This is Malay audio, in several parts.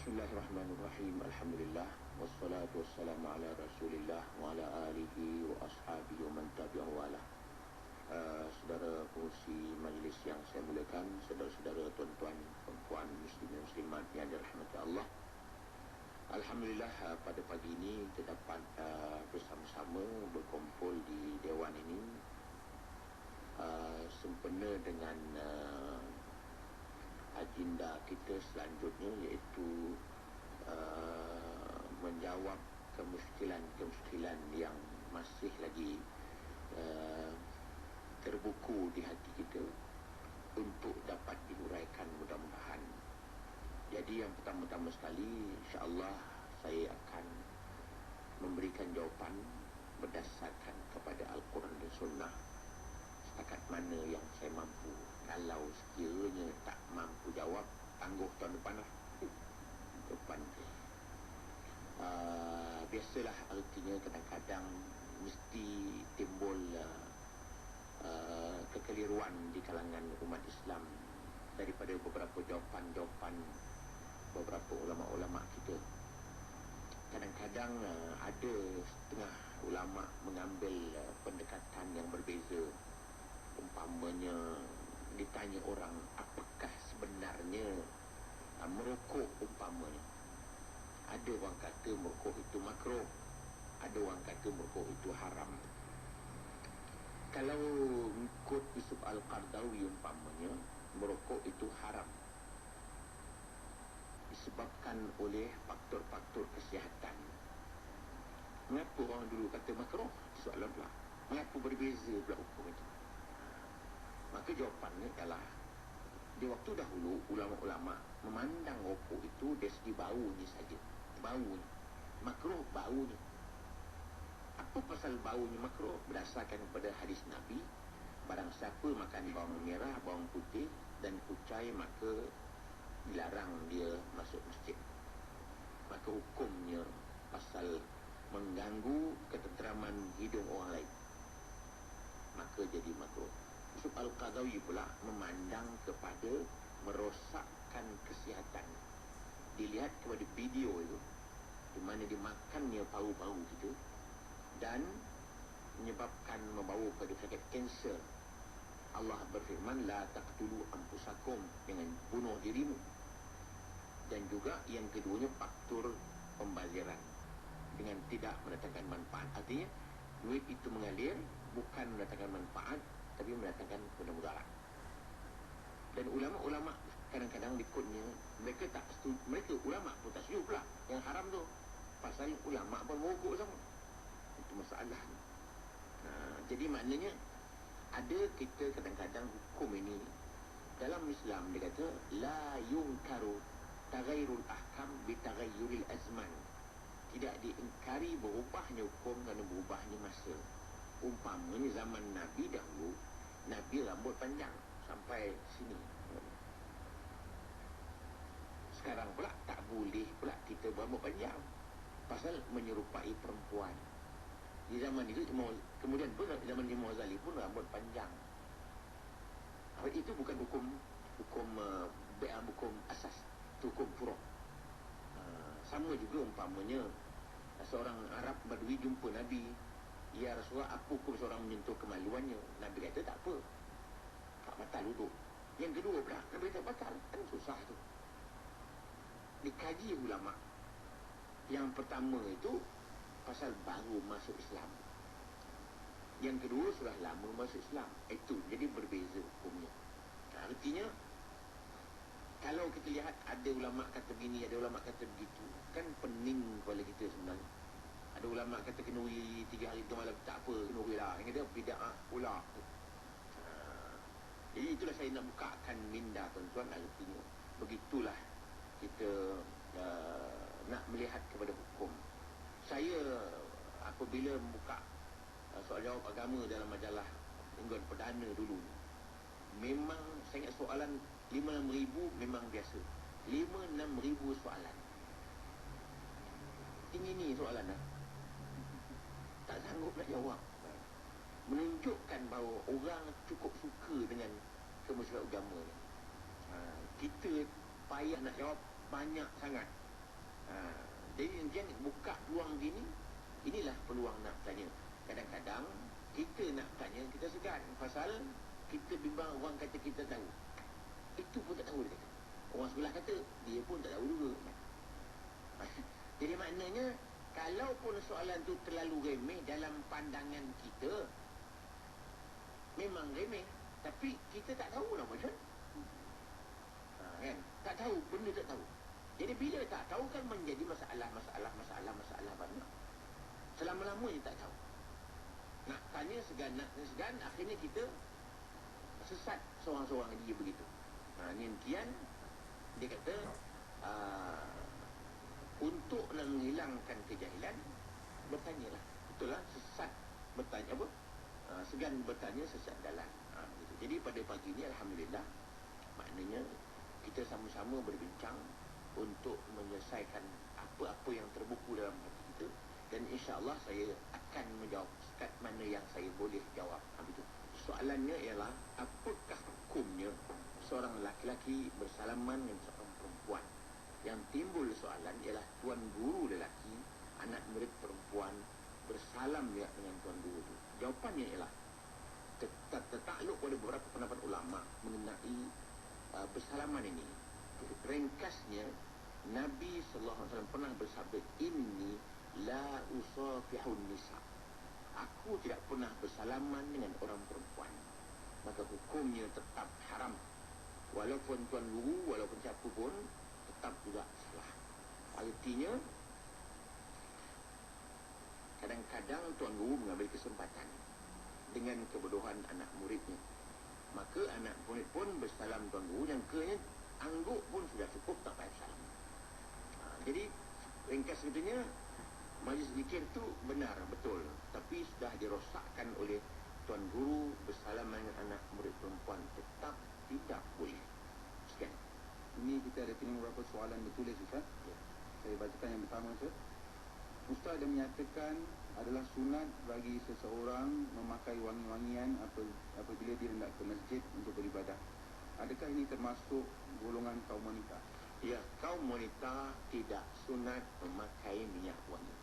Bismillahirrahmanirrahim. Alhamdulillah wassalatu wassalamu ala Rasulillah wa ala alihi wa ashabihi wa man tabi'ahu wala. Saudara pengurusi majlis yang saya muliakan, saudara-saudara, tuan-tuan, perempuan, muslimin muslimat yang dirahmati Allah. Alhamdulillah, pada pagi ini kita dapat bersama-sama berkumpul di dewan ini sempena dengan agenda kita selanjutnya, iaitu menjawab kemusykilan yang masih lagi terbuku di hati kita untuk dapat diuraikan mudah-mudahan. Jadi yang pertama-tama sekali, insya-Allah saya akan memberikan jawapan berdasarkan kepada Al-Quran dan Sunnah setakat mana yang saya mampu. Kalau sekiranya tak mampu jawab, tangguh tahun depan lah. Depan biasalah, artinya kadang-kadang mesti timbul kekeliruan di kalangan umat Islam daripada beberapa jawapan-jawapan beberapa ulama-ulama kita. Kadang-kadang ada setengah ulama mengambil pendekatan yang berbeza. Umpamanya ditanya orang, apakah sebenarnya merokok umpamanya. Ada orang kata merokok itu makruh, ada orang kata merokok itu haram. Kalau ikut Yusuf Al-Qardawi umpamanya, merokok itu haram disebabkan oleh faktor-faktor kesihatan. Mengapa orang dulu kata makruh? Soalan pula, mengapa berbeza pula hukum itu? Maka jawapannya adalah, di waktu dahulu ulama-ulama memandang rokok itu dari segi baunya saja. Baunya makruh, baunya. Apa pasal baunya makruh? Berdasarkan kepada hadis Nabi, barang siapa makan bawang merah, bawang putih dan kucai, maka dilarang dia masuk masjid. Maka hukumnya pasal mengganggu ketenteraman hidung orang lain, maka jadi makruh. Yusuf Al-Qardawi pula memandang kepada merosakkan kesihatan. Dilihat kepada video itu, di mana dimakannya paru-paru kita dan menyebabkan membawa kepada penyakit kanser. Allah berfirman, la taqtulu anfusakum, dengan bunuh dirimu. Dan juga yang keduanya faktor pembaziran dengan tidak mendatangkan manfaat. Artinya duit itu mengalir bukan mendatangkan manfaat, tapi mendatangkan kepada mudarat. Dan ulama-ulama kadang-kadang ikutnya, mereka tak setuju, mereka ulama pun tak setuju pula yang haram tu. Pasal ulama pun merokok sama. Itu masalah. Jadi maknanya ada kita kadang-kadang hukum ini dalam Islam, dia kata la yunkaru taghayyurul ahkam bi taghayyuril azman. Tidak diingkari berubahnya hukum kerana berubahnya masa. Umpamanya zaman Nabi dahulu, Nabi rambut panjang sampai sini. Sekarang pula tak boleh pula kita berambut panjang, pasal menyerupai perempuan. Di zaman itu, kemudian pun zaman Imam Ghazali pun rambut panjang. Itu bukan hukum hukum asas, itu hukum furu'. Sama juga umpamanya seorang Arab Badui jumpa Nabi, ya Rasulullah, apa hukum seorang menyentuh kemaluannya? Nabi kata tak apa, tak batal wuduk. Yang kedua pula, Nabi kata batal. Kan susah tu. Dikaji ulama. Yang pertama itu pasal baru masuk Islam, yang kedua sudah lama masuk Islam. Itu jadi berbeza hukumnya. Artinya kalau kita lihat ada ulama kata begini, ada ulama kata begitu, kan pening kepala kita sebenarnya. Ada ulama kata kena uri 3 hari 3 malam, tak apa, kena uri lah. Yang kata bid'ah pula. Jadi itulah saya nak bukakan minda tuan-tuan. Artinya begitulah kita nak melihat kepada hukum. Saya apabila membuka soal jawab agama dalam majalah Mingguan Perdana dulu, memang saya ingat soalan 5-6 ribu memang biasa. 5-6 ribu soalan. Tinggi ni soalan lah. Tak sanggup nak jawab. Menunjukkan bahawa orang cukup suka dengan kemusyrikan agama ni. Kita payah nak jawab banyak sangat. Jadi jangan buka peluang gini. Inilah peluang nak tanya. Kadang-kadang kita nak tanya, kita segan pasal kita bimbang orang kata kita tahu. Itu pun tak tahu dia kata. Orang sebelah kata, dia pun tak tahu juga. Jadi maknanya, kalaupun soalan tu terlalu remeh dalam pandangan kita, memang remeh, tapi kita tak tahu lah macam. Kan? Tak tahu, benda tak tahu. Jadi bila tak tahu kan menjadi masalah banyak. Selama-lamanya tak tahu. Nak tanya segan, akhirnya kita sesat seorang-seorang dia begitu. Kian dia kata untuk nak menghilangkan kejahilan, bertanyalah. Betul lah, sesat bertanya apa? Segan bertanya, sesat jalan. Gitu. Jadi pada pagi ini alhamdulillah, maknanya kita sama-sama berbincang untuk menyelesaikan apa-apa yang terbuku dalam hati kita, dan insya-Allah saya akan menjawab sekat mana yang saya boleh jawab. Begitu. Soalannya ialah, apakah hukumnya seorang lelaki bersalaman dengan seorang perempuan? Yang timbul soalan ialah tuan guru lelaki, anak murid perempuan bersalam dia dengan tuan guru itu. Jawapannya ialah tertakluk pada beberapa pendapat ulama mengenai bersalaman ini. Ringkasnya, Nabi SAW pernah bersabda, inni la usafihun nisa. Aku tidak pernah bersalaman dengan orang perempuan. Maka hukumnya tetap haram. Walaupun tuan guru, walaupun siapa pun, tetap juga salah. Artinya, kadang-kadang tuan guru mengambil kesempatan dengan kebodohan anak muridnya. Maka anak murid pun bersalam tuan guru, yang keanya angguk pun sudah cukup, tak payah salam. Jadi, ringkas katanya, majlis zikir tu benar, betul. Tapi sudah dirosakkan oleh tuan guru bersalam dengan anak murid perempuan. Tetap tidak boleh. Sekian. Ini kita ada terima beberapa soalan bertulis, Ustaz. Ya. Saya bacakan yang pertama, Ustaz. Ustaz ada menyatakan adalah sunat bagi seseorang memakai wangi-wangian apabila dia hendak ke masjid untuk beribadah. Adakah ini termasuk golongan kaum wanita? Ya, kaum wanita tidak sunat memakai minyak wangi.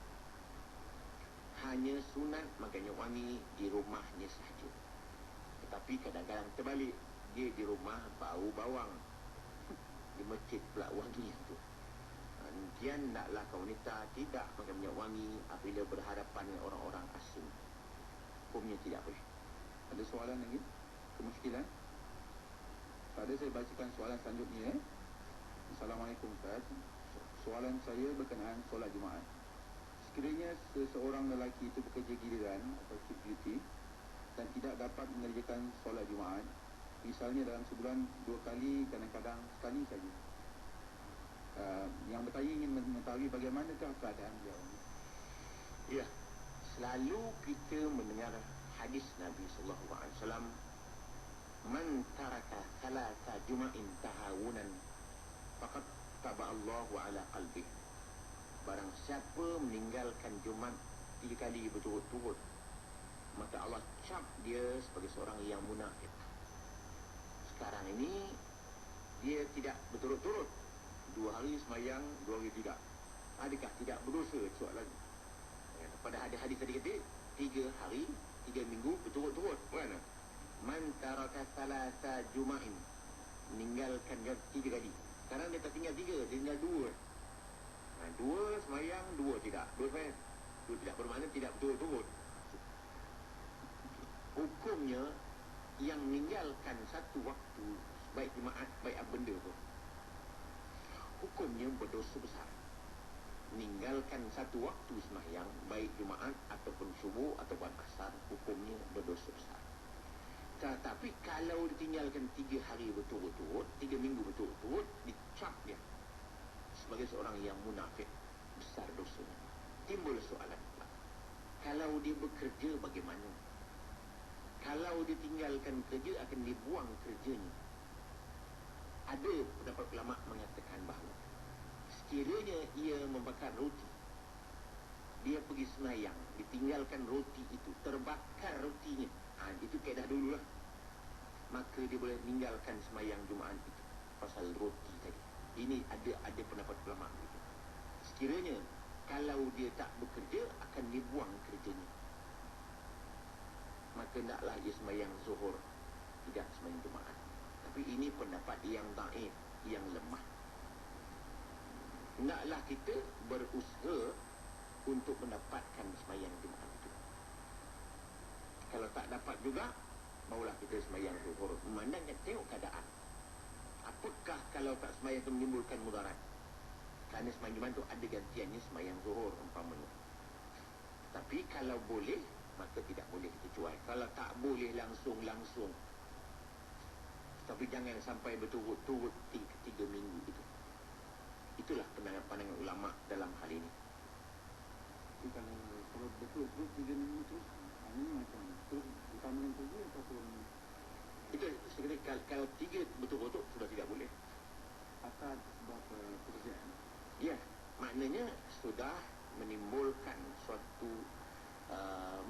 Hanya sunat memakai minyak wangi di rumahnya sahaja. Tetapi kadang-kadang terbalik, dia di rumah bau bawang, di masjid pula wangi itu. Kemudian naklah kaum wanita tidak pakai minyak wangi apabila berhadapan dengan orang-orang asing. Hukumnya tidak boleh. Ada soalan lagi? Kemusykilan? Pada saya bacakan soalan selanjutnya. Assalamualaikum, Ustaz. Soalan saya berkenaan solat Jumaat. Sekiranya seseorang lelaki itu bekerja giliran atau shift duty dan tidak dapat mengerjakan solat Jumaat, misalnya dalam sebulan 2 kali, kadang-kadang sekali saja. Yang bertanya ingin mengetahui bagaimanakah keadaan beliau. Ya, selalu kita mendengar hadis Nabi SAW, man taraka thalatha juma'in tahawunan faqad taba'allahu ala qalbih. Barang siapa meninggalkan Jumat 3 kali berturut-turut, maka Allah cap dia sebagai seorang yang munafik. Sekarang ini dia tidak berturut-turut, 2 hari semayang, 2 hari tidak. Adakah tidak berdosa? Soalan. Pada hadis tadi kata 3 hari, 3 minggu berturut-turut. Mana? Man taraka thalatha juma'in, meninggalkan 3 kali. Sekarang dia tak tinggal 3, dia tinggal 2. 2 semayang, 2 tidak. 2 semayang, 2 tidak, bermakna tidak berturut-turut. Hukumnya, yang meninggalkan satu waktu, baik Jumaat, baik apa benda pun, hukumnya berdosa besar. Meninggalkan satu waktu sembahyang, baik Jumaat ataupun subuh ataupun asar, hukumnya berdosa besar. Tetapi kalau ditinggalkan 3 hari berturut-turut, 3 minggu berturut-turut, dicap dia sebagai seorang yang munafik, besar dosanya. Timbul soalan pula, kalau dia bekerja bagaimana? Kalau dia tinggalkan kerja, akan dibuang kerjanya. Ada pendapat ulama mengatakan bahawa sekiranya ia membakar roti, dia pergi semayang, ditinggalkan roti itu, terbakar rotinya, itu kaedah dulu lah, maka dia boleh meninggalkan semayang Jumaat itu pasal roti tadi. Ini ada pendapat ulama begitu. sekiranya kalau dia tak bekerja akan dibuang kerjanya, maka naklah dia sembahyang zuhur, tidak sembahyang Jumaat. Tapi ini pendapat yang dhaif, yang lemah. Naklah kita berusaha untuk mendapatkan sembahyang Jumaat itu. Kalau tak dapat juga, barulah kita sembahyang zuhur. Memandangkan tengok keadaan. Apakah kalau tak sembahyang itu menimbulkan mudarat? Kerana sembahyang Jumaat itu ada gantiannya sembahyang zuhur umpamanya. Tapi kalau boleh, maka tidak boleh kita cuai. Kalau tak boleh langsung. Tapi jangan sampai berturut-turut 3 minggu itu. Itulah pandangan ulama dalam hal ini. Jadi kalau betul-betul 3 minggu terus, ini macam terus utamakan kerja ataupun Itu sebenarnya kalau 3 betul-betul sudah tidak boleh. atas sebab pekerjaan. Ya, maknanya sudah menimbulkan suatu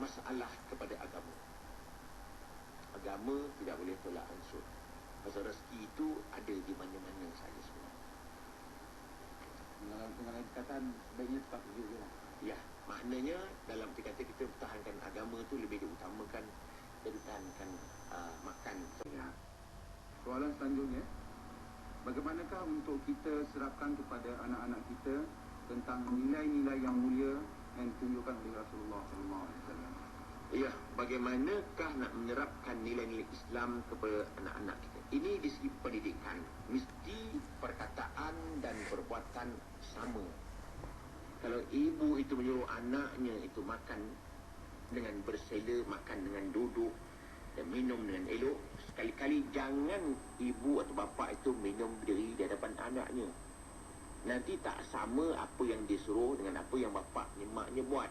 masalah kepada agama. Agama tidak boleh tolak ansur. Pasal rezeki itu ada di mana-mana saja sebenarnya. Dengan perkataan sebaiknya tetap kerja je lah. Ya, maknanya dalam kata kita pertahankan agama itu lebih diutamakan daripada makan. Soalan selanjutnya, bagaimanakah untuk kita serapkan kepada anak-anak kita tentang nilai-nilai yang mulia yang ditunjukkan oleh Rasulullah SAW? Ya, bagaimanakah nak menyerapkan nilai-nilai Islam kepada anak-anak kita? Ini di segi pendidikan, mesti perkataan dan perbuatan sama. Kalau ibu itu menyuruh anaknya itu makan dengan bersila, makan dengan duduk dan minum dengan elok, sekali-kali jangan ibu atau bapa itu minum berdiri di hadapan anaknya. Nanti tak sama apa yang disuruh dengan apa yang bapaknya, maknya buat.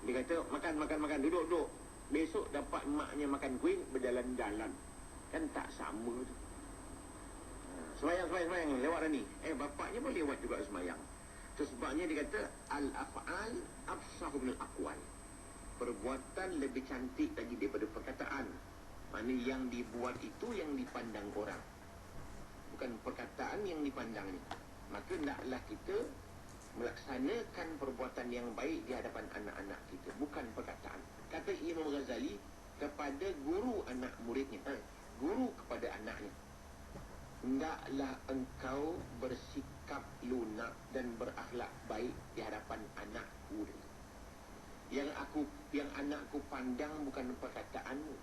Dia kata makan, duduk. Besok dapat maknya makan kuih, berjalan-jalan. Kan tak sama tu. Semayang, lewat dah ni. Bapaknya pun lewat juga semayang. So, sebabnya dia kata al-af'al afsahu minal aqwal. Perbuatan lebih cantik lagi daripada perkataan. Maknanya yang dibuat itu yang dipandang orang, bukan perkataan yang dipandang ni. Maka naklah kita melaksanakan perbuatan yang baik di hadapan anak-anak kita, bukan perkataan. Kata Imam Ghazali kepada guru anak muridnya, guru kepada anaknya, hendaklah engkau bersikap lunak dan berakhlak baik di hadapan anakku. Yang anakku pandang bukan perkataanmu,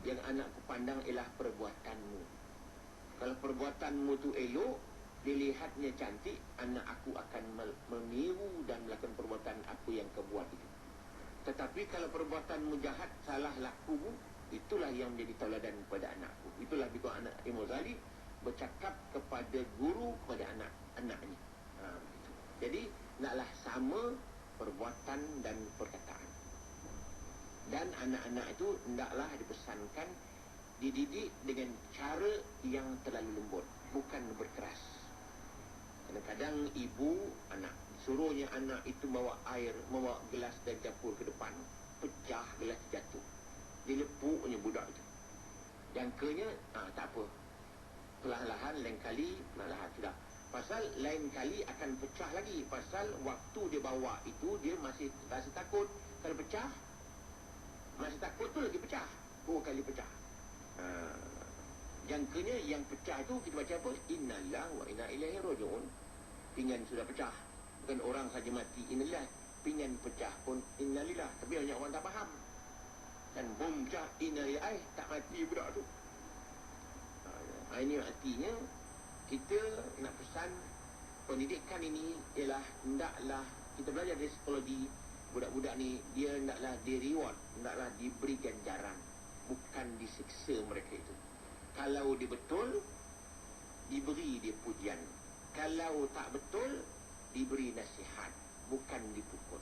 yang anakku pandang ialah perbuatanmu. Kalau perbuatanmu tu elok, dilihatnya cantik, anak aku akan meniru dan melakukan perbuatan apa yang kau buat itu. Tetapi kalau perbuatanmu jahat, salah lakumu, itulah yang menjadi tauladan kepada anakku. Itulah bila anak Imam Ghazali bercakap kepada guru kepada anak-anaknya. Jadi naklah sama perbuatan dan perkataan. Dan anak-anak itu hendaklah dipesankan dididik dengan cara yang terlalu lembut, bukan berkeras. Kadang-kadang ibu anak suruhnya anak itu bawa air, bawa gelas dan dapur ke depan, pecah gelas jatuh. Dilepuknya budak itu. Jangkanya tak apa, perlahan-lahan, lain kali perlahan-lahan sudah. Pasal lain kali akan pecah lagi. Pasal waktu dia bawa itu dia masih rasa takut. Kalau pecah, masih takut tu lagi pecah. 2 kali pecah. Jangkanya yang pecah itu kita baca apa? Innalillah wa inna ilaihi raji'un. Pinggan sudah pecah. Bukan orang saja mati innalillah, pinggan pecah pun innalillah. Tapi banyak orang tak faham. Dan bom pecah innalillah, tak mati budak tu. Ini artinya kita nak pesan pendidikan ini ialah hendaklah kita belajar dari psikologi budak-budak ni, dia hendaklah di reward, hendaklah diberi ganjaran, bukan disiksa mereka itu. Kalau dia betul, diberi dia pujian. Kalau tak betul, diberi nasihat, bukan dipukul.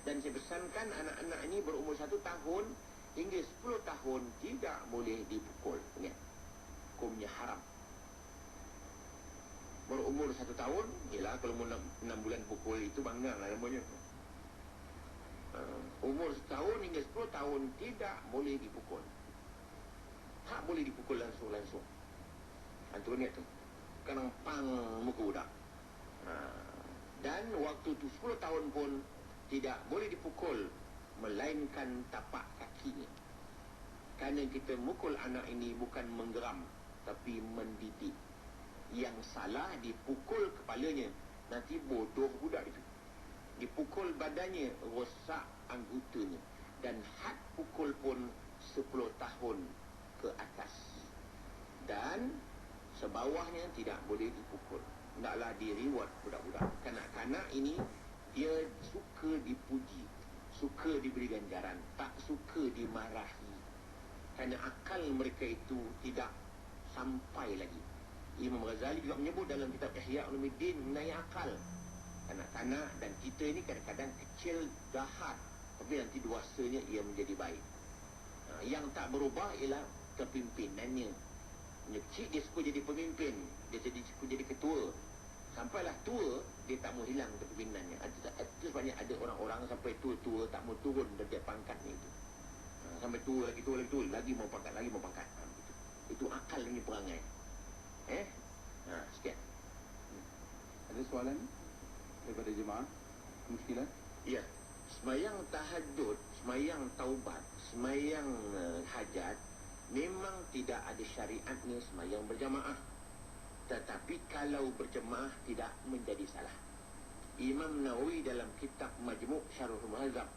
Dan saya pesankan anak-anak ini berumur 1 tahun hingga 10 tahun tidak boleh dipukul. Ingat, hukumnya haram. Berumur 1 tahun, ialah kalau 6 bulan pukul itu bangga lah namanya. Umur 1 tahun hingga 10 tahun tidak boleh dipukul. Tak boleh dipukul langsung-langsung. Antum ingat tu? Kadang pang muka budak. Dan waktu itu 10 tahun pun tidak boleh dipukul, melainkan tapak kakinya. Kerana kita mukul anak ini bukan menggeram, tapi mendidik. Yang salah dipukul kepalanya, nanti bodoh budak itu. Dipukul badannya, rosak anggotanya. Dan had pukul pun 10 tahun ke atas. Dan sebawahnya tidak boleh dipukul. Hendaklah di-reward budak-budak. Kanak-kanak ini dia suka dipuji, suka diberi ganjaran, tak suka dimarahi. Kerana akal mereka itu tidak sampai lagi. Imam Ghazali juga menyebut dalam kitab Ihya Ulumuddin mengenai akal. Kanak-kanak dan kita ini kadang-kadang kecil jahat, tapi nanti dewasanya ia menjadi baik. Yang tak berubah ialah kepimpinannya. Kecil dia suka jadi pemimpin, dia suka jadi ketua. Sampailah tua, dia tak mau hilang kepimpinannya. Itu sebabnya ada orang-orang sampai tua-tua tak mau turun darjat pangkatnya itu. Sampai tua lagi, lagi mau pangkat. Itu akal ini perangai. Sekian. Ada soalan daripada jemaah? Kemuskilan? Ya. Semayang tahajud, semayang taubat, semayang hajat memang tidak ada syariatnya semayang berjamaah. Tetapi kalau berjemaah tidak menjadi salah. Imam Nawawi dalam kitab Majmu' Syarh Muhadzab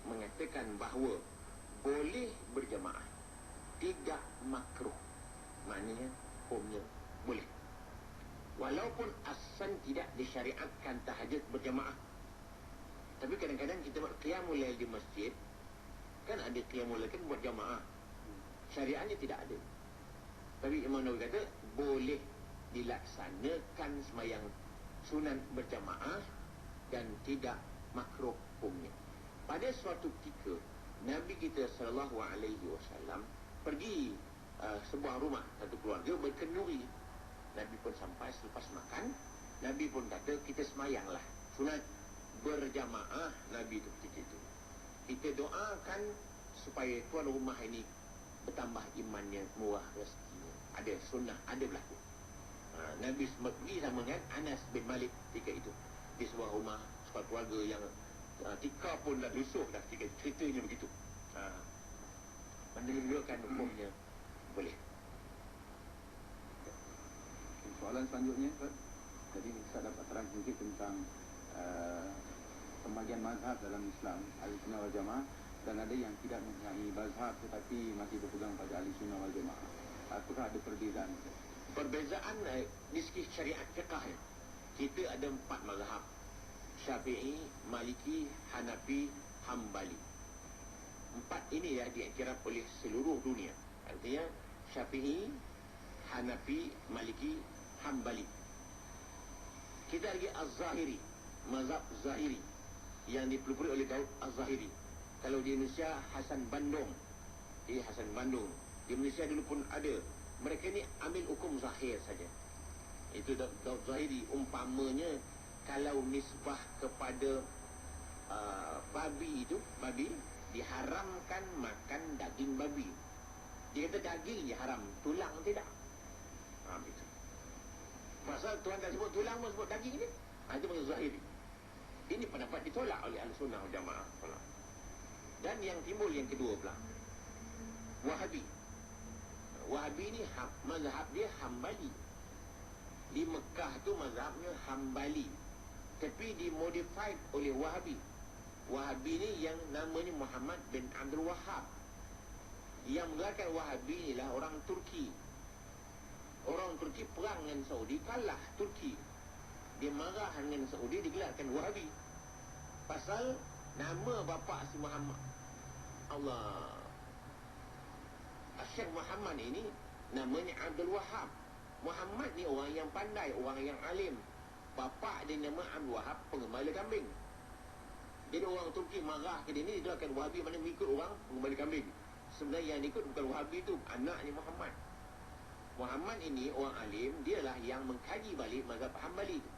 mengatakan bahawa boleh berjemaah, tidak makruh. Maknanya hukumnya boleh. Walaupun asal tidak disyariatkan tahajud berjemaah. Tapi kadang-kadang kita buat qiyamul lail di masjid, kan ada qiyamul lail kan buat jemaah. Syariatnya tidak ada. Tapi Imam Nawawi kata boleh dilaksanakan semayang sunat berjamaah dan tidak makruh hukumnya. Pada suatu ketika Nabi kita SAW pergi sebuah rumah, satu keluarga berkenduri. Nabi pun sampai selepas makan, Nabi pun kata kita semayanglah sunat berjamaah. Nabi itu ketika itu kita doakan supaya tuan rumah ini bertambah imannya, murah rezekinya. Ada sunnah, ada berlaku. Nabi pergi sama dengan Anas bin Malik ketika itu di sebuah rumah, sebuah keluarga yang tikar pun dah lusuh dah ketika ceritanya begitu. Menunjukkan hukumnya boleh. Soalan selanjutnya, Ustaz. Jadi saya dapat terang sedikit tentang pembagian mazhab dalam Islam, Ahlussunnah wal Jamaah, dan ada yang tidak mempunyai mazhab tetapi masih berpegang pada Ahlussunnah wal Jamaah. Apakah ada perbezaan? Perbezaan di segi syariat fiqh, kita ada 4 mazhab: Syafi'i, Maliki, Hanafi, Hambali. 4 ini ya diiktiraf oleh seluruh dunia. Artinya Syafi'i, Hanafi, Maliki, Hambali. Kita lagi Az-Zahiri, mazhab Zahiri yang dipelopori oleh Daud Az-Zahiri. Kalau di Indonesia Hasan Bandung. Hasan Bandung. Di Malaysia dulu pun ada. Mereka ni ambil hukum zahir saja. Itu Daud Zahiri. Umpamanya kalau nisbah kepada babi itu, babi diharamkan makan daging babi. Dia kata daging je haram, tulang tidak. Itu. Pasal Tuhan tak sebut tulang pun sebut daging ni. Itu maksud Zahiri. Ini pendapat ditolak oleh Ahlussunnah wal Jamaah. Dan yang timbul yang kedua pula, Wahabi. Wahabi ni mazhab dia Hambali. Di Mekah tu mazhabnya Hambali, tapi dimodified oleh Wahabi. Wahabi ni yang namanya Muhammad bin Abdul Wahhab. Yang menggerakkan Wahabi ni lah orang Turki. Orang Turki perang dengan Saudi, kalah Turki. Dia marah dengan Saudi, digelarkan Wahabi. Pasal nama bapa si Muhammad, Allah, Syekh Muhammad ini namanya Abdul Wahhab. Muhammad ni orang yang pandai, orang yang alim. Bapa dia nama Abdul Wahhab, pengembala kambing. Jadi orang Turki marah ke dia ni, dia akan Wahabi mana mengikut orang pengembala kambing. Sebenarnya yang ikut bukan Wahabi tu, anaknya Muhammad. Muhammad ini orang alim, dialah yang mengkaji balik mazhab Hambali tu.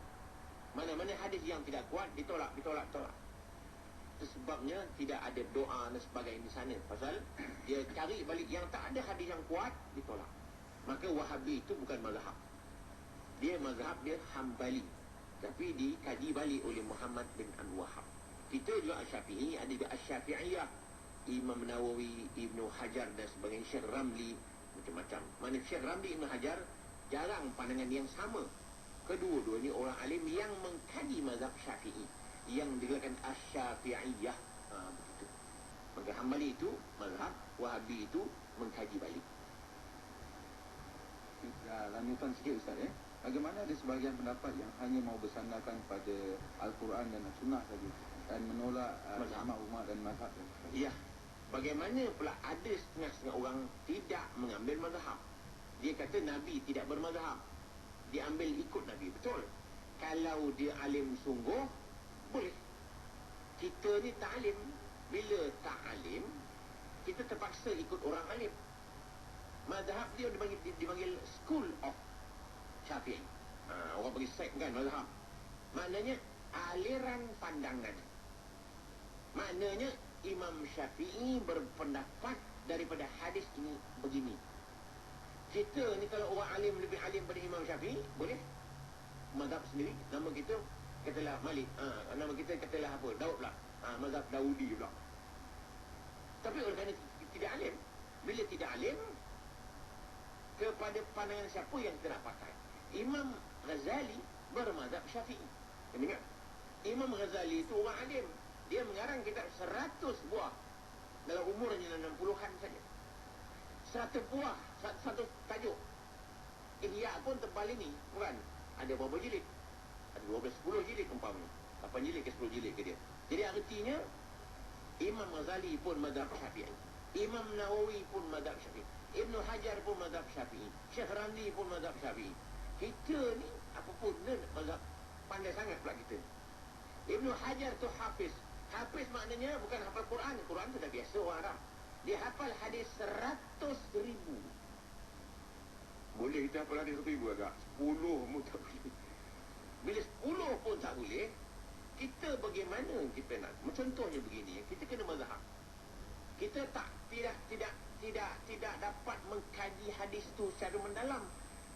Mana-mana hadis yang tidak kuat ditolak. Sebabnya tidak ada doa dan sebagainya di sana. Pasal dia cari balik yang tak ada hadis yang kuat, ditolak. Maka Wahabi itu bukan mazhab. Dia mazhab dia Hambali. Tapi dikaji balik oleh Muhammad bin Abdul Wahab. Kita juga Asy-Syafi'i, ada juga Asy-Syafi'iyah, Imam Nawawi, Ibnu Hajar dan sebagainya, Syekh Ramli, macam-macam. Mana Syekh Ramli, Ibnu Hajar jarang pandangan yang sama. Kedua-dua ni orang alim yang mengkaji mazhab Syafi'i, yang dikatakan Asy-Syafi'iyah. Begitu. Maka Hambali itu mazhab, Wahabi itu mengkaji balik. Lanjutan sikit Ustaz ya. Bagaimana ada sebahagian pendapat yang hanya mau bersandarkan pada Al-Quran dan Sunnah saja dan menolak ulama dan mazhab? Ya. Bagaimana pula ada setengah-setengah orang tidak mengambil mazhab? Dia kata Nabi tidak bermazhab. Dia ambil ikut Nabi. Betul. Kalau dia alim sungguh, boleh. Kita ni tak alim. Bila tak alim, kita terpaksa ikut orang alim. Mazhab dia dipanggil School of Syafi'i. Orang bagi sek kan mazhab. Maknanya aliran pandangan. Maknanya Imam Syafi'i berpendapat daripada hadis ini begini. Kita ni kalau orang alim lebih alim pada Imam Syafi'i, boleh. Mazhab sendiri, nama kita katalah Malik. Nama kita katalah apa? Daud pula. Mazhab Daudi pula. Tapi oleh kerana tidak alim, bila tidak alim, kepada pandangan siapa yang kita nak pakai? Imam Ghazali bermazhab Syafi'i. Ingat? Imam Ghazali itu orang alim. Dia mengarang kitab 100 buah dalam umurnya 60-an saja. 100 buah, satu tajuk. Ihya pun tebal ini, bukan? Ada berapa jilid? Ada 10 jilid umpamanya. 8 jilid ke 10 jilid ke dia. Jadi artinya Imam Ghazali pun mazhab Syafi'i. Imam Nawawi pun mazhab Syafi'i. Ibnu Hajar pun mazhab Syafi'i. Syekh Ramli pun mazhab Syafi'i. Kita ni apa pun mazhab, pandai sangat pula kita. Ibnu Hajar tu hafiz. Hafiz maknanya bukan hafal Quran. Quran tu dah biasa orang Arab. Dia hafal hadis 100,000. Boleh kita hafal hadis 1,000 agak? 10 pun tak boleh. Bila 10 pun tak boleh, kita bagaimana kita nak? Contohnya begini, kita kena mazhab. Kita tidak dapat mengkaji hadis tu secara mendalam.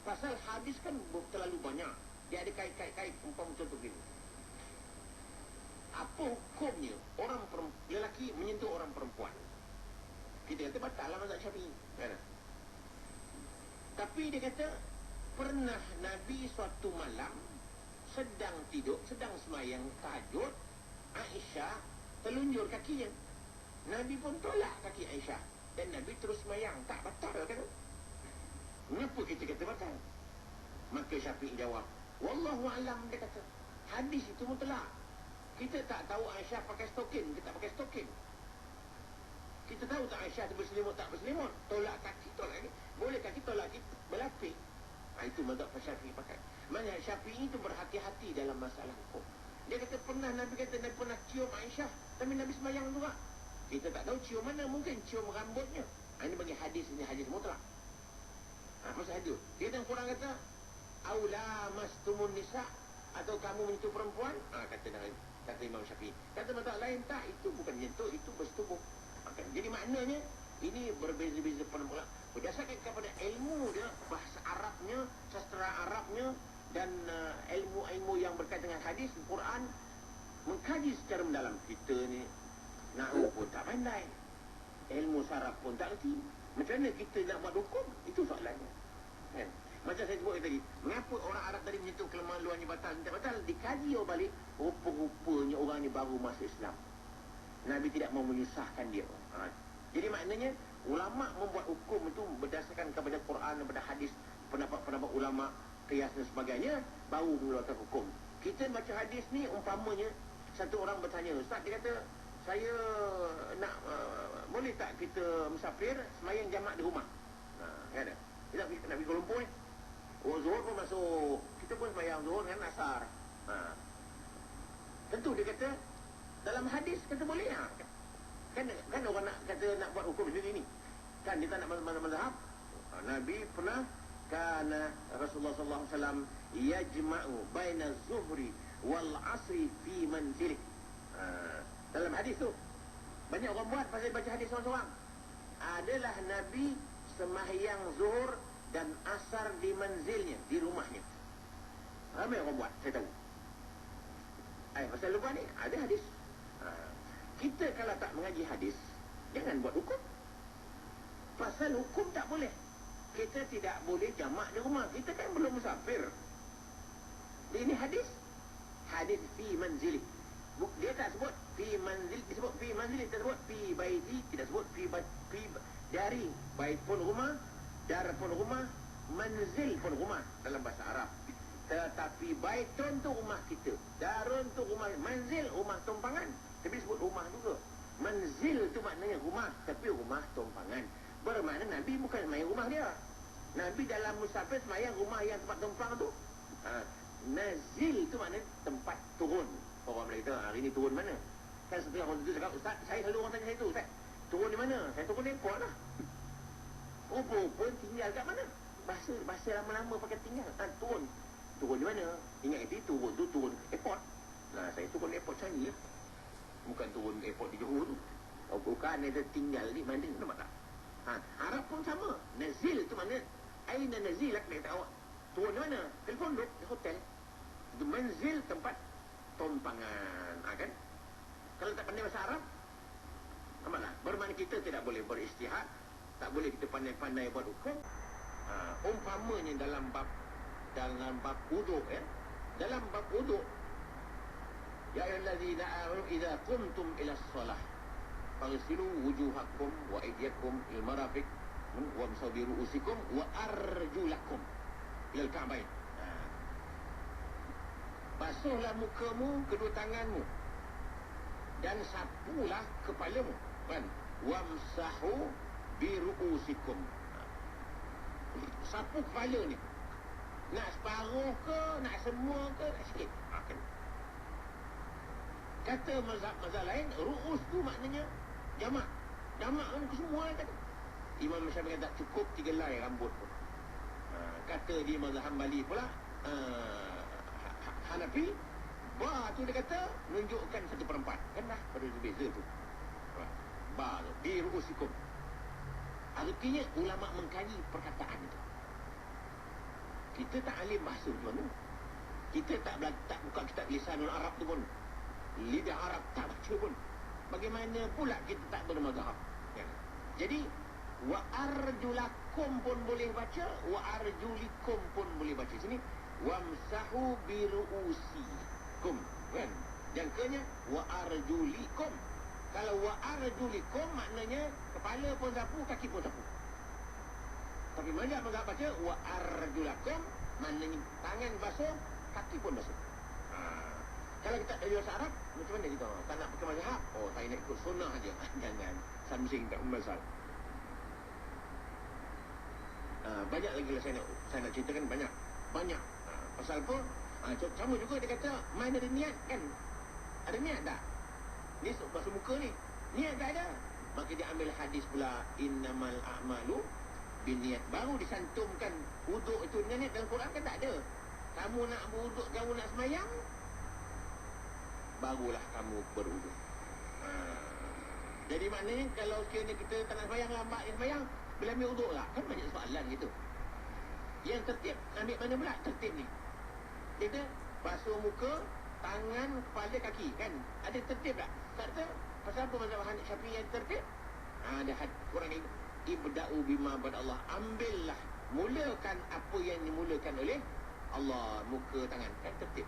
Pasal hadis kan terlalu banyak. Dia ada kait-kait umpama contoh begini. Apa hukumnya orang lelaki menyentuh orang perempuan? Kita kata batal lah mazhab Syafi'i. Kan? Tapi dia kata pernah Nabi suatu malam sedang tidur, sedang semayang tahajud, Aisyah telunjuk kakinya. Nabi pun tolak kaki Aisyah dan Nabi terus semayang. Tak batal kata. Kenapa kita kata batal? Maka Syafi'i jawab, wallahu alam, dia kata hadis itu mutlak. Kita tak tahu Aisyah pakai stokin ke tak pakai stokin. Kita tahu tak Aisyah tu berselimut tak berselimut. Tolak kaki, tolak kaki. Boleh kaki tolak kaki berlapis. Itu mazhab Syafi'i pakai. Maksudnya Syafi'i itu berhati-hati dalam masalah hukum. Dia kata pernah Nabi kata Nabi pernah cium Aisyah, tapi Nabi semayang juga. Kita tak tahu cium mana, mungkin cium rambutnya. Ini bagi hadis, ini hadis mutlak. Pasal hadis. Dia dan Quran kata aula mastumun nisa, atau kamu menyentuh perempuan. Kata Imam Syafi'i. Kata mazhab lain tak, itu bukan menyentuh, itu bersetubuh. Jadi maknanya ini berbeza-beza pendapat berdasarkan kepada ilmu dia, bahasa Arabnya, sastra Arabnya, dan ilmu-ilmu yang berkaitan dengan hadis, Quran, mengkaji secara mendalam. Kita ni nahwu pun tak pandai, ilmu saraf pun tak erti. Macam mana kita nak buat hukum? Itu soalannya. Kan? Macam saya sebut tadi, mengapa orang Arab tadi menyentuh kelemahan luarnya batal, tidak batal? Dikaji balik, rupa-rupanya orang ni baru masuk Islam. Nabi tidak mau menyusahkan dia. Jadi maknanya ulama membuat hukum itu berdasarkan kepada Quran, kepada hadis, pendapat-pendapat ulama, qiyas dan sebagainya, baru mengeluarkan hukum. Kita baca hadis ni umpamanya satu orang bertanya, Ustaz, dia kata saya nak boleh tak kita musafir semayang jamak di rumah? Kan ada? Kita nak pergi Kuala Lumpur ni. Zuhur pun masuk. Kita pun semayang Zuhur dengan Asar. Tentu dia kata dalam hadis kata boleh lah. Kan orang nak kata nak buat hukum sendiri ni. Kan dia tak nak mazhab. Nabi pernah kana Rasulullah sallallahu alaihi wasallam yajma'u baina zuhri wal asri fi manzilih. Dalam hadis tu banyak orang buat pasal baca hadis seorang-seorang. Adalah Nabi semahyang zuhur dan asar di manzilnya, di rumahnya. Ramai orang buat, saya tahu. Pasal lupa ni ada hadis. Kita kalau tak mengaji hadis, jangan buat hukum. Pasal hukum tak boleh. Kita tidak boleh jamak di rumah. Kita kan belum musafir. Ini hadis. Hadis fi manzili. Dia tak sebut fi manzil, disebut fi manzili, tak sebut fi baiti, tidak sebut fi dari. Bait pun rumah, dar pun rumah, manzil pun rumah dalam bahasa Arab. Tetapi baitun tu rumah kita, darun tu rumah, manzil rumah tumpangan. Tapi sebut rumah juga. Manzil tu maknanya rumah, tapi rumah tumpangan. Bermakna Nabi bukan main rumah dia. Nabi dalam musafir semayang rumah yang tempat tumpang tu. Nazil tu maknanya tempat turun. Orang Melayu kata, hari ni turun mana? Kan setelah orang tu cakap, Ustaz, saya selalu orang tanya saya tu, Ustaz, turun di mana? Saya turun di airport lah. Pun tinggal kat mana? Bahasa lama-lama pakai tinggal. Turun. Turun di mana? Ingat itu turun tu turun airport. Nah, saya turun airport Changi lah. Bukan turun airport di Johor tu. Bukan ada tinggal di mana, nampak tak? Arab pun sama. Nazil tu mana? Aina nazilak, dia kata awak. Turun di mana? Telefon duduk di hotel. Itu manzil, tempat tumpangan. Kan? Kalau tak pandai bahasa Arab, nampaklah. Bermakna kita tidak boleh beristihad. Tak boleh kita pandai-pandai buat hukum. Umpamanya dalam bab wuduk, ya. Dalam bab wuduk, ya ayyuhallazina amanu idza qumtum ila shalah faghsilu wujuhakum wa aydiyakum ila marafiq wamsahu bi ru'usikum wa arjulakum ila al-ka'bain. Basuhlah mukamu, kedua tanganmu, dan sapulah kepalamu, kan? Wamsahu bi ru'usikum. Sapu kepala ni. Nak separuh ke, nak semua ke, nak sikit. Kan? Kata mazhab lain, ru'us tu maknanya jamak. Jamak kan ke semua kata. Imam Syafi'i kata cukup 3 helai rambut pun. Kata di mazhab Hanbali pula, Hanafi, tu dia kata menunjukkan 1/4. Kan dah berbeza tu. Ba tu, di ru'usikum. Artinya ulama mengkaji perkataan itu. Kita tak alim bahasa tu mana. Kita tak buka kitab lisanul Arab tu pun. Lidah Arab tak baca pun. Bagaimana pula kita tak bermazhab? Ya. Jadi wa arjulakum pun boleh baca, wa arjulikum pun boleh baca. Sini wamsahu bi ru'usikum, kan? Yang kenya wa arjulikum. Kalau wa arjulikum maknanya kepala pun sapu, kaki pun sapu. Tapi mazhab baca wa arjulakum maknanya tangan basuh, kaki pun basuh. Kalau kita dari bahasa Arab, macam mana kita? Tak nak pakai mazhab? Saya nak ikut sunnah aja. Jangan. Samsing tak membasal. Banyak lagi lah saya nak ceritakan, banyak. Pasal apa? Sama juga dia kata, mana ada niat kan? Ada niat tak? Ni basuh muka ni. Niat tak ada. Maka dia ambil hadis pula, innamal a'malu biniat. Baru disantumkan wuduk itu dengan niat. Dalam Quran kan tak ada. Kamu nak berwuduk, kamu nak semayang, barulah kamu berwuduk. Jadi maknanya kalau sekiranya kita tak nak semayang, lambat semayang, bila ambil wuduk lah. Kan banyak soalan gitu. Yang tertib, ambil mana pula tertib ni? Kita basuh muka, tangan, kepala, kaki, kan? Ada tertib tak? Tak ada. Pasal apa mazhab Hanafi Syafi'i yang tertib? Ada Quran ini, ibda'u bima badallah. Ambillah, mulakan apa yang dimulakan oleh Allah. Muka, tangan, kan tertib.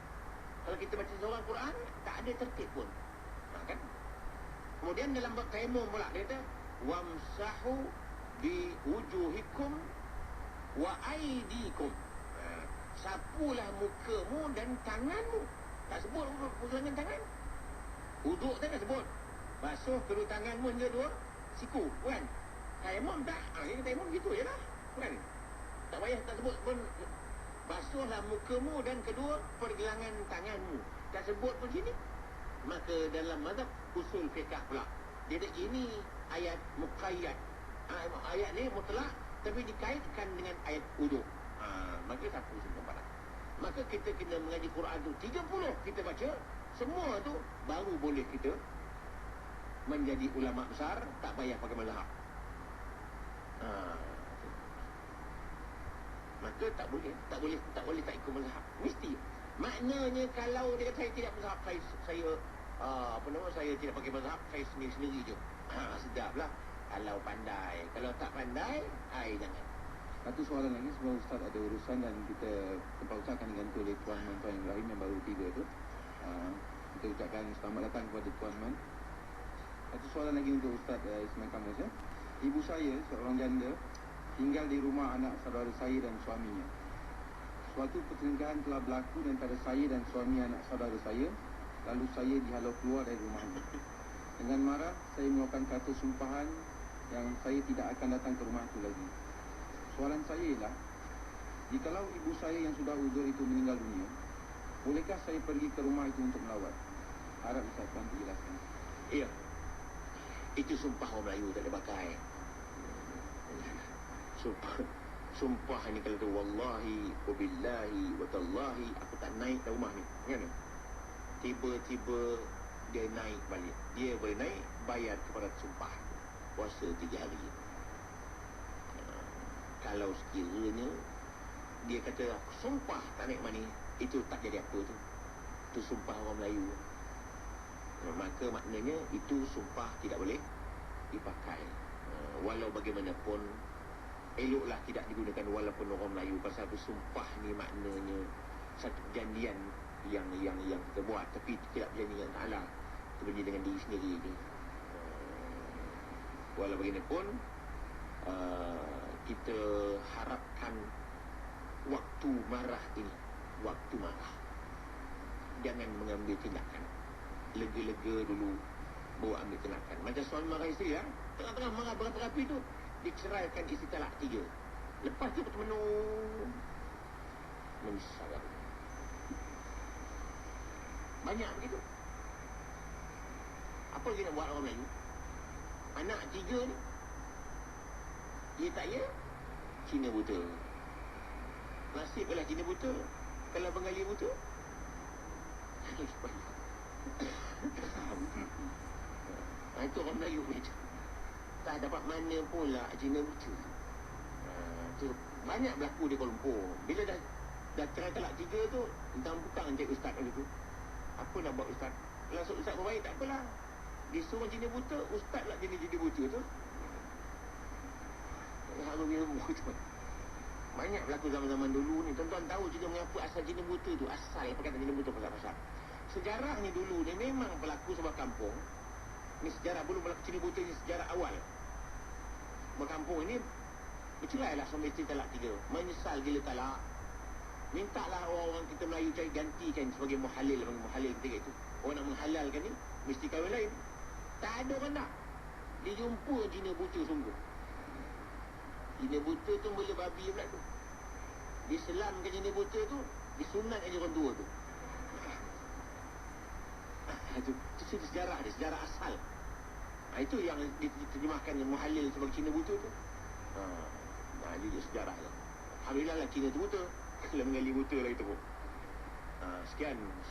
Kalau kita baca surah Quran, tak ada tertib pun. Kan? Kemudian dalam bab tayammum pula, dia kata wamsahu bi wujuhikum wa aydikum. Sapulah mukamu dan tanganmu. Tak sebut muka dan tangan. Wuduk tak sebut. Basuh kedua tanganmu hingga 2 siku, kan? Tayammum tak? Ini tayammum gitu je lah, kan? Tak payah tak sebut pun. Basuhlah mukamu dan kedua pergelangan tanganmu. Tak sebut pun sini. Maka dalam mazhab usul fiqh pula, dia kata ini ayat muqayyad. Ayat ni mutlak tapi dikaitkan dengan ayat wuduk. Maka sapu semua. Maka kita kena mengaji Quran tu 30 kita baca, semua tu baru boleh kita menjadi ulama besar, tak payah pakai mazhab. Maka tak boleh tak ikut mazhab. Mesti Maknanya kalau dia kata saya tidak mazhab, saya saya tidak pakai mazhab, saya sendiri-sendiri je. Sedaplah. Kalau pandai, kalau tak pandai, jangan. Satu soalan lagi sebelum Ustaz ada urusan dan kita ucapkan diganti oleh Tuan Man Tuan Ibrahim yang baru tiba tu. Kita ucapkan selamat datang kepada Tuan Man. Satu soalan lagi untuk Ustaz Ismail Kamus ya. Ibu saya seorang janda tinggal di rumah anak saudara saya dan suaminya. Suatu pertelingkahan telah berlaku antara saya dan suami anak saudara saya, lalu saya dihalau keluar dari rumahnya. Dengan marah, saya mengeluarkan kata sumpahan yang saya tidak akan datang ke rumah itu lagi. Soalan saya ialah, jikalau ibu saya yang sudah uzur itu meninggal dunia, bolehkah saya pergi ke rumah itu untuk melawat? Harap Ustaz Tuan dijelaskan. Iya. Itu sumpah orang Melayu tak boleh pakai. Sumpah ni kalau tu wallahi wabillahi watallahi aku tak naik ke rumah ni. Kan? Tiba-tiba dia naik balik. Dia boleh naik bayar kepada sumpah. Puasa 3 hari. Kalau sekiranya dia kata aku sumpah tak naik mani, itu tak jadi apa tu. Itu sumpah orang Melayu. Maka maknanya itu sumpah tidak boleh dipakai. Walau bagaimanapun eloklah tidak digunakan walaupun orang Melayu, pasal bersumpah ni maknanya satu perjanjian yang kita buat, tapi tidak berjanji dengan Allah, kita berjanji dengan diri sendiri ni. Walau bagaimanapun kita harapkan waktu marah ini, waktu marah jangan mengambil tindakan, lega-lega dulu baru ambil tindakan. Macam suami marah isteri lah, tengah-tengah marah berapi-api tu diceraikan isteri talak 3. Lepas tu betul-betul menyesal. Banyak begitu. Apa lagi nak buat orang Melayu? Anak 3 ni dia tak ya Cina buta. Nasib kalau Cina buta, kalau Bengali buta. Itu orang Melayu macam tak dapat mana pula Cina buta. Tu banyak berlaku di Kuala Lumpur. Bila dah cerai talak 3 tu, entang butang cik ustaz macam tu. Apa nak buat ustaz? Kalau ustaz berbaik tak apalah. Disuruh Cina buta, ustaz lah jadi buta tu. Harus ilmu tu. Banyak berlaku zaman-zaman dulu ni. Tuan-tuan tahu juga mengapa asal Cina buta tu. Asal perkataan Cina buta pasal-pasal. Sejarah ni dulu ni memang berlaku sebuah kampung. Ni sejarah belum berlaku Cina buta ni, sejarah awal. Berkampung ini bercerai lah suami isteri talak 3. Menyesal gila talak. Mintalah orang-orang kita Melayu cari gantikan sebagai muhalil. Muhalil ketika itu. Orang nak menghalalkan ni mesti kahwin lain. Tak ada orang nak. Dia jumpa Cina buta sungguh. Cina buta tu mula babi pula tu. Diselamkan Cina buta tu, disunatkan je orang tua tu. Itu sejarah dia, sejarah asal. Itu yang diterjemahkan muhalil sebagai Cina buta tu. Dia sejarah lah. Alhamdulillah lah Cina tu buta. Kalau Bengali buta lah itu pun. Sekian.